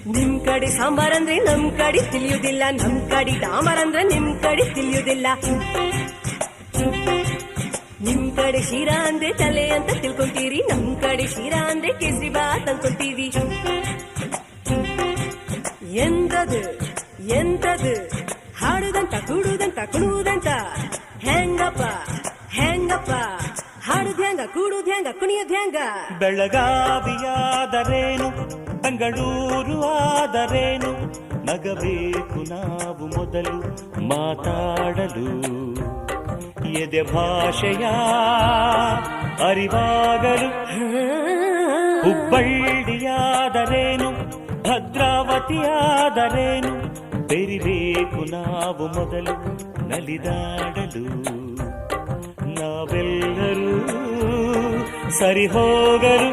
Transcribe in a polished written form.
ನಿಮ್ ಕಡೆ ಸಾಂಬಾರ್ ಅಂದ್ರೆ ನಮ್ ಕಡೆ ತಿಳಿಯುವುದಿಲ್ಲ, ನಮ್ ಕಡೆ ಡಾಂಬರ್ ಅಂದ್ರೆ ನಿಮ್ ಕಡೆ ತಿಳಿಯುವುದಿಲ್ಲ. ನಿಮ್ ಕಡೆ ಶಿರಾ ಅಂದ್ರೆ ತಲೆ ಅಂತ ತಿಳ್ಕೊಂತೀರಿ, ನಮ್ ಕಡೆ ಶಿರಾ ಅಂದ್ರೆ ಕೇಸರಿ ಬಾತ್ ಅನ್ಕೊಂತೀವಿ. ಎಂತದು ಎಂತದು ಹಾಡುದಂತ ಕೂಡುದಂತ ಕುಣುವುದಂತ, ಹೆಂಗಪ್ಪ ಹೆಂಗಪ್ಪ ಹಾಡುದ್ ಹೆಂಗ ಕೂಡುದ್ ಹೆಂಗ ಕುಣಿಯೋದ್ ಹೆಂಗ. ಬೆಳಗಾವಿಯಾದರೇನು ಬೆಂಗಳೂರು ಆದರೇನು, ನಗಬೇಕು ನಾವು ಮೊದಲು ಮಾತಾಡಲು. ಎದೆ ಭಾಷೆಯ ಅರಿವಾಗಲು. ಹುಬ್ಬಳ್ಳಿಯಾದರೇನು ಭದ್ರಾವತಿಯಾದರೇನು, ಬೆರಿಬೇಕು ನಾವು ಮೊದಲು ನಲಿದಾಡಲು. ನಾವೆಲ್ಲರೂ ಸರಿ ಹೋಗಲು.